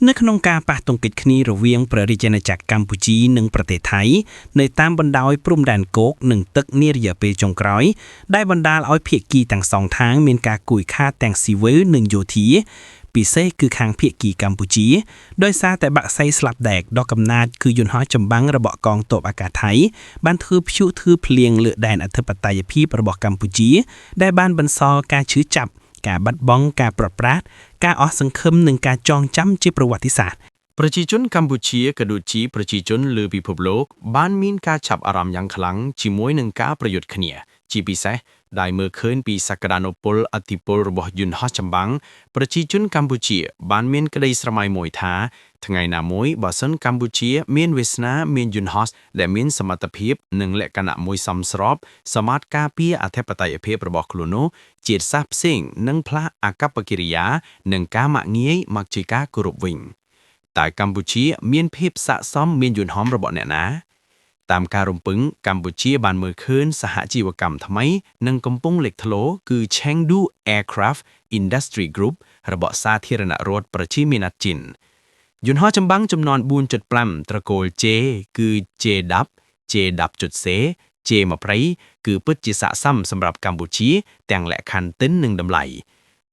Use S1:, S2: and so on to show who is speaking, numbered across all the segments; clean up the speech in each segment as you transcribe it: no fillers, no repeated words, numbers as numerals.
S1: នៅក្នុងការប៉ះទង្គិចគ្នារវាងព្រះរាជាណាចក្រកម្ពុជានិងប្រទេសថៃនៅតាមបណ្ដោយព្រំដែនគោកនិងទឹកនារយៈពេលចុងក្រោយដែលបណ្ដាលឲ្យភាគីទាំងសងខាងមានការគួយខាតទាំងស៊ីវិលនិងយោធាពិសេសគឺខាងភាគីកម្ពុជាដោយសារតែបាក់សីស្លាប់ដែកដ៏កំណាចគឺយន្តហោះចម្បាំងរបស់កងទ័ពអាកាសថៃបានធ្វើព្យុះធ្វើភ្លៀងលើដែនអធិបតេយ្យភាពរបស់កម្ពុជាដែលបានបន្សល់ការឈឺចាប់ការបាត់បង់ការប្រត់ប្រាសការអស់សង្ឃឹមនិងការចងចាំជាប្រវត្តិសាស្ត្រ
S2: ប្រជាជនកម្ពុជាក៏ដូចជាប្រជាជនលើពិភពលោកបានមានការចាប់អារម្មណ៍យ៉ាងខ្លាំងជាមួយនឹងការប្រយុទ្ធគ្នាជាពិសេសដែលមើលឃើញពីសក្តានុពលអធិពលរបស់យន្តហោះចម្បាំងប្រជាជនកម្ពុជាបានមានក្តីស្រមៃមួយថាថ្ងៃណាមួយបើសិនកម្ពុជាមានវាសនាមានយន្តហោះដែលមានសមត្ថភាពនិងលក្ខណៈមួយសមស្របសមត្ថការពារអធិបតេយ្យភាពរបស់ខ្លួននោះជាតិសាសន៍ផ្សេងនឹងផ្លាស់អាកប្បកិរិយានិងការមាក់ងាយមកជាការគោរពវិញតែកម្ពុជាមានភាពស័ក្តិសមមានយន្តហោះរបស់អ្នកណាតាមការរំពឹងកម្ពុជាបានមើលឃើញសហជីវកម្មថ្មីនិងកំពុងលេចធ្លោគឺ Chengdu Aircraft Industry Group របស់សាធារណរដ្ឋប្រជាមានិតចិនយន្តហោះចម្បាំងចំនួន 4.5 ត្រកូល J គឺ J10 J10.C J20 គឺពិតជាស័ក្តិសមសម្រាប់កម្ពុជាទាំងលក្ខខណ្ឌទិន្ននិងតម្លៃ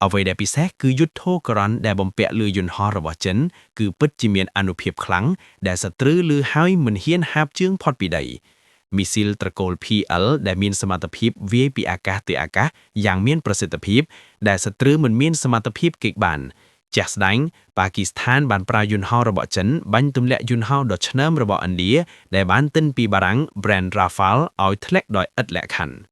S2: អ្វីដែលពិសេសគឺយុទ្ធោករណដែលបំពាក់លើយន្តហោះរបស់ចិនគឺពិតជាមានអានុភាពខ្លាំងដែលសត្រូវឮហើយមិនហ៊ានហាបជើងផុតពីដីមីស៊ីលត្រកូល PL ដែលមានសមត្ថភាពវាយពីអាកាសទៅអាកាសយ៉ាងមានប្រសិទ្ធភាពដែលសត្រូវមិនមានសមត្ថភាពគេចបានជាក់ស្ដែងប៉ាគីស្ថានបានប្រើយន្តហោះរបស់ចិនបាញ់ទម្លាក់យន្តហោះដ៏ឆ្នើមរបស់ឥណ្ឌាដែលបានទិញពីបារាំង Brand Rafale ឲ្យធ្លាក់ដោយឥតលក្ខខណ្ឌ